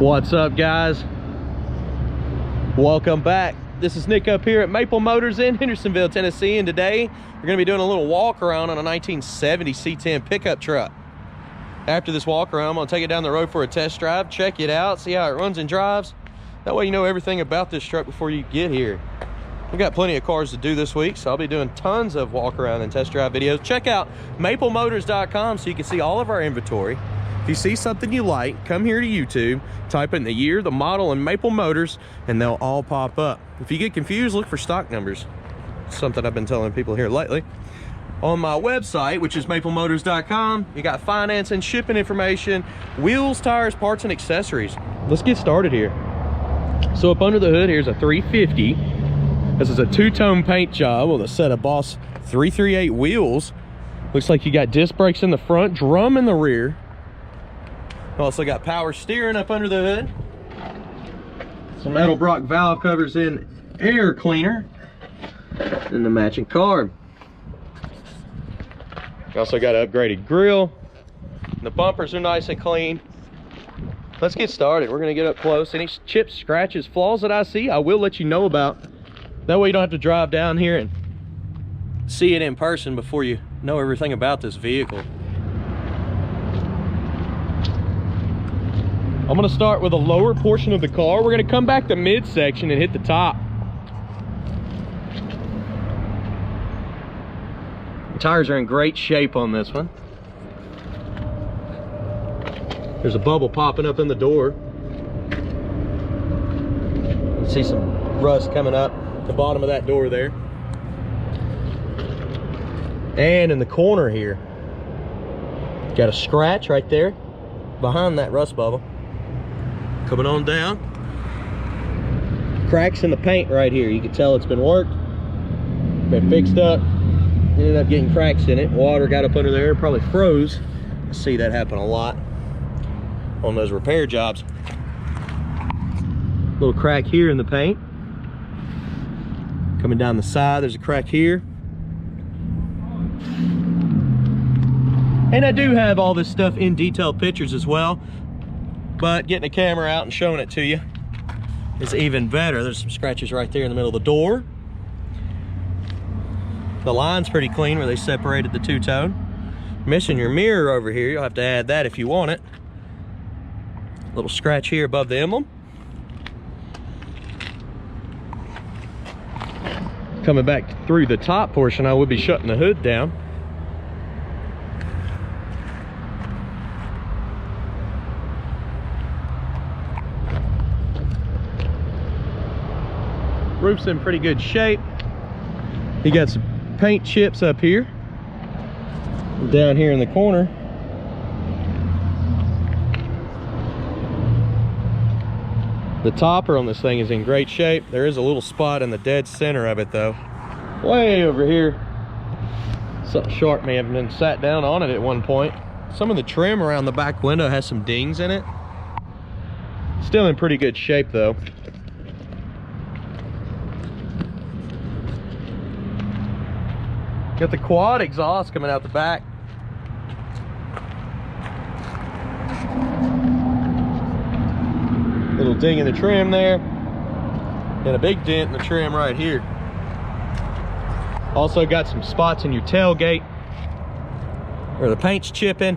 What's up, guys? Welcome back. This is Nick up here at Maple Motors in Hendersonville, Tennessee, and today we're going to be doing a little walk around on a 1970 C-10 pickup truck. After this walk around, I'm going to take it down the road for a test drive, check it out, see how it runs and drives. That way you know everything about this truck before you get here. We've got plenty of cars to do this week, so I'll be doing tons of walk around and test drive videos. Check out maplemotors.com so you can see all of our inventory. If you see something you like, come here to YouTube, type in the year, the model, and Maple Motors, and they'll all pop up. If you get confused, look for stock numbers. Something I've been telling people here lately. On my website, which is maplemotors.com, you got finance and shipping information, wheels, tires, parts, and accessories. Let's get started here. So up under the hood, here's a 350. This is a two-tone paint job with a set of Boss 338 wheels. Looks like you got disc brakes in the front, drum in the rear. Also got power steering up under the hood. Some Edelbrock valve covers in air cleaner. And the matching carb. Also got an upgraded grill. The bumpers are nice and clean. Let's get started. We're gonna get up close. Any chips, scratches, flaws that I see, I will let you know about. That way you don't have to drive down here and see it in person before you know everything about this vehicle. I'm gonna start with the lower portion of the car. We're gonna come back to midsection and hit the top. The tires are in great shape on this one. There's a bubble popping up in the door. You see some rust coming up the bottom of that door there. And in the corner here, got a scratch right there behind that rust bubble. Coming on down, cracks in the paint right here. You can tell it's been worked, been fixed up. Ended up getting cracks in it. Water got up under there, probably froze. I see that happen a lot on those repair jobs. Little crack here in the paint. Coming down the side, there's a crack here. And I do have all this stuff in detailed pictures as well, but getting the camera out and showing it to you is even better. There's some scratches right there in the middle of the door. The line's pretty clean where they separated the two-tone. Missing your mirror over here. You'll have to add that if you want it. Little scratch here above the emblem. Coming back through the top portion, I would be shutting the hood down. Roof's in pretty good shape. You got some paint chips up here. Down here in the corner. The topper on this thing is in great shape. There is a little spot in the dead center of it though. Way over here. Something sharp may have been sat down on it at one point. Some of the trim around the back window has some dings in it. Still in pretty good shape though. Got the quad exhaust coming out the back. Little ding in the trim there. And a big dent in the trim right here. Also got some spots in your tailgate where the paint's chipping.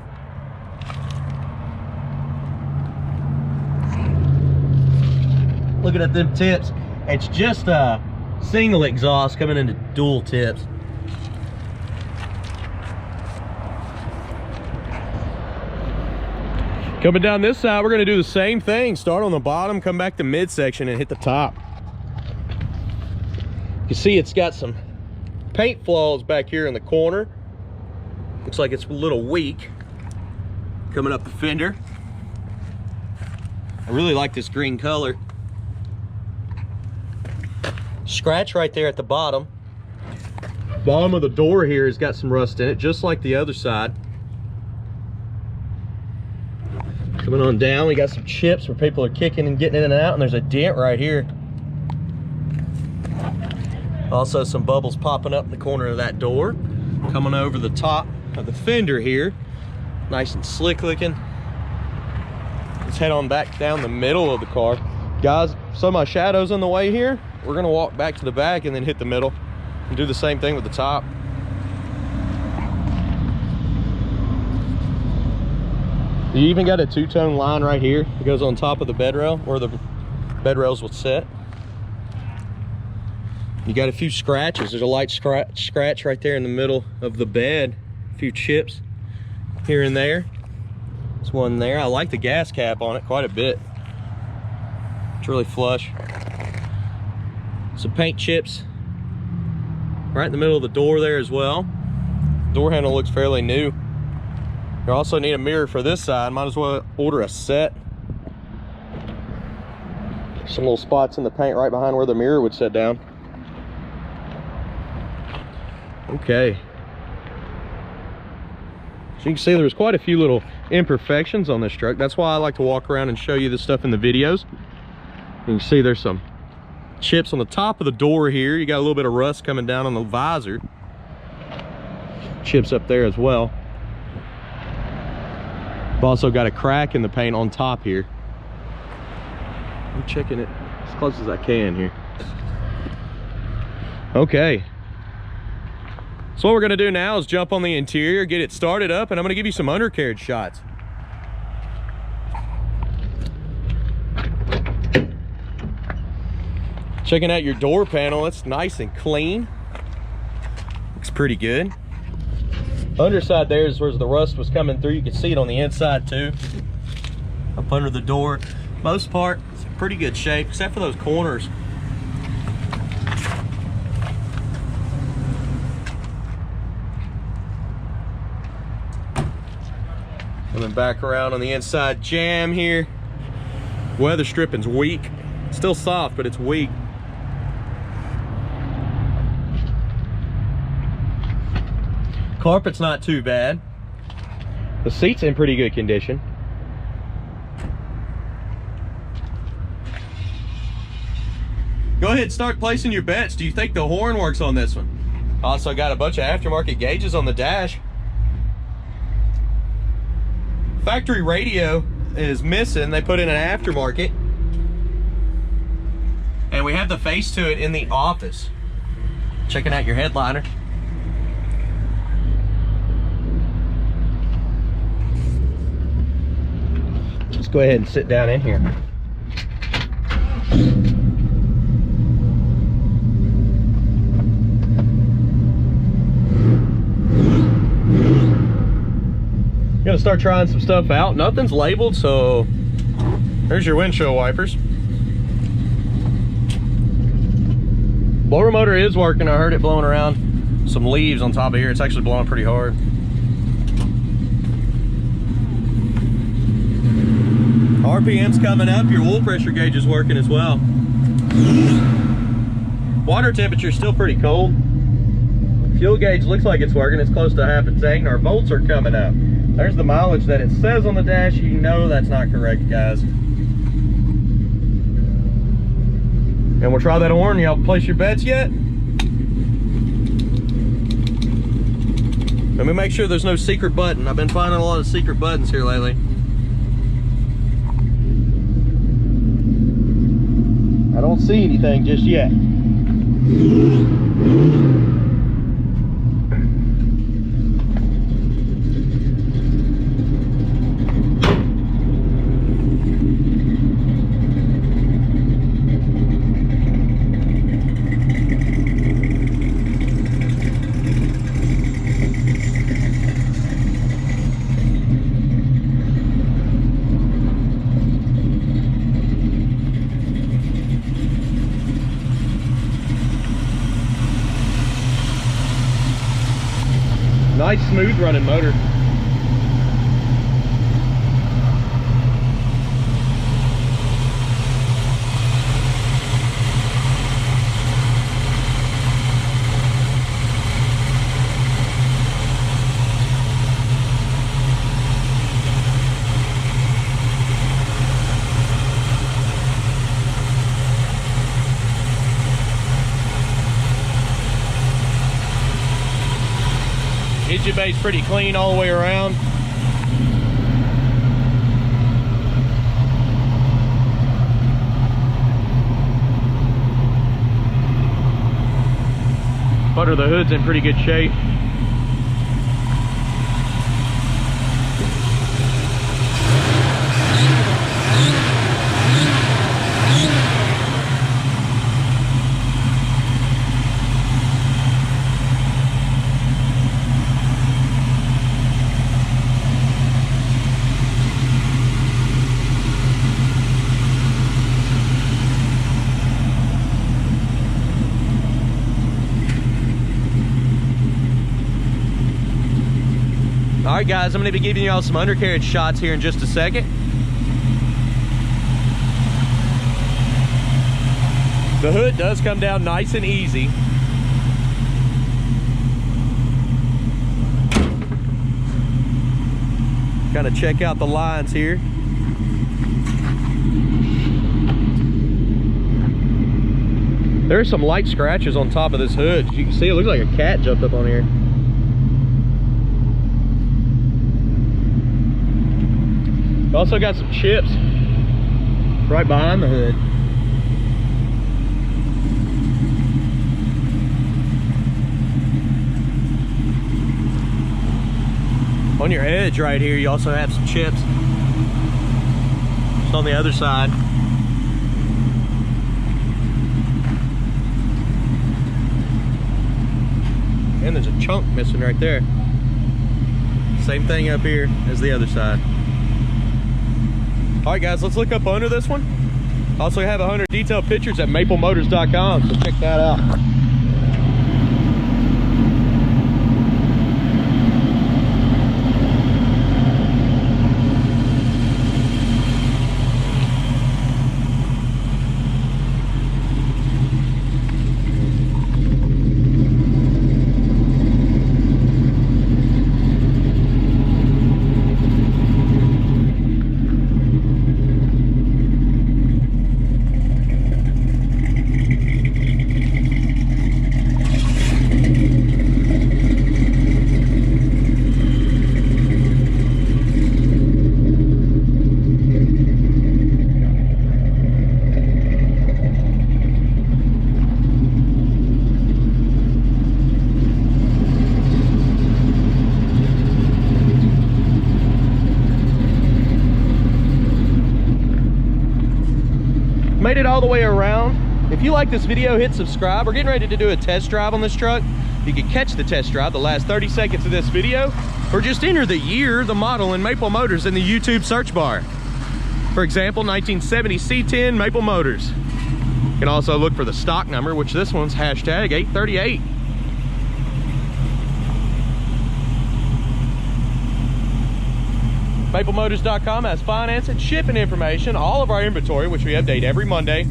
Looking at them tips, it's just a single exhaust coming into dual tips. Coming down this side, we're gonna do the same thing. Start on the bottom, come back to midsection and hit the top. You see it's got some paint flaws back here in the corner. Looks like it's a little weak. Coming up the fender. I really like this green color. Scratch right there at the bottom. Bottom of the door here has got some rust in it, just like the other side. Coming on down, we got some chips where people are kicking and getting in and out, and there's a dent right here. Also some bubbles popping up in the corner of that door. Coming over the top of the fender here. Nice and slick looking. let's head on back down the middle of the car. Guys, so my shadow's in the way here. We're gonna walk back to the back and then hit the middle and do the same thing with the top. You even got a two-tone line right here. It goes on top of the bed rail where the bed rails will sit. You got a few scratches. There's a light scratch right there in the middle of the bed. A few chips here and there. There's one there. I like the gas cap on it quite a bit. It's really flush. Some paint chips right in the middle of the door there as well. Door handle looks fairly new. You also need a mirror for this side. Might as well order a set. Some little spots in the paint right behind where the mirror would sit down. Okay. So you can see there's quite a few little imperfections on this truck. That's why I like to walk around and show you this stuff in the videos. You can see there's some chips on the top of the door here. You got a little bit of rust coming down on the visor. Chips up there as well. I've also got a crack in the paint on top here. I'm checking it as close as I can here. Okay. So what we're gonna do now is jump on the interior, get it started up, and I'm gonna give you some undercarriage shots. Checking out your door panel, it's nice and clean. Looks pretty good. Underside there is where the rust was coming through. You can see it on the inside too. Up under the door. Most part, it's in pretty good shape, except for those corners. Coming back around on the inside jamb here. Weather stripping's weak. Still soft, but it's weak. Carpet's not too bad. The seat's in pretty good condition. Go ahead, start placing your bets. Do you think the horn works on this one? Also got a bunch of aftermarket gauges on the dash. Factory radio is missing. They put in an aftermarket. And we have the face to it in the office. Checking out your headliner. Let's go ahead and sit down in here. Gonna start trying some stuff out. Nothing's labeled, so there's your windshield wipers. Blower motor is working. I heard it blowing around some leaves on top of here. It's actually blowing pretty hard. RPM's coming up. Your oil pressure gauge is working as well. Water temperature is still pretty cold. Fuel gauge looks like it's working. It's close to half a tank. Our volts are coming up. There's the mileage that it says on the dash. You know that's not correct, guys. And we'll try that horn. Y'all place your bets yet? Let me make sure there's no secret button. I've been finding a lot of secret buttons here lately. I don't see anything just yet. Nice smooth running motor. Engine bay's pretty clean all the way around. under the hood's in pretty good shape. All right, guys, I'm going to be giving y'all some undercarriage shots here in just a second. The hood does come down nice and easy. Kind of check out the lines here. There's some light scratches on top of this hood. As you can see, it looks like a cat jumped up on here. Also got some chips right behind the hood. On your edge right here, you also have some chips. Just on the other side. And there's a chunk missing right there. Same thing up here as the other side. All right, guys, let's look up under this one. Also have 100 detailed pictures at maplemotors.com, so check that out. Made it all the way around. If you like this video, hit subscribe. We're getting ready to do a test drive on this truck. You can catch the test drive the last 30 seconds of this video, or just enter the year, the model, and Maple Motors in the YouTube search bar. For example, 1970 C-10 Maple Motors. You can also look for the stock number, which this one's hashtag 838. MapleMotors.com has finance and shipping information, all of our inventory, which we update every Monday.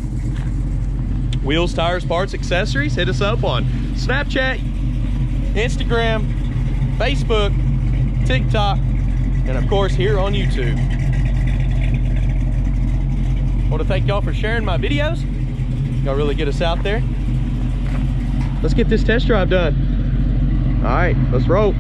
Wheels, tires, parts, accessories. Hit us up on Snapchat, Instagram, Facebook, TikTok, and of course here on YouTube. I want to thank y'all for sharing my videos. Y'all really get us out there. Let's get this test drive done. All right, let's roll.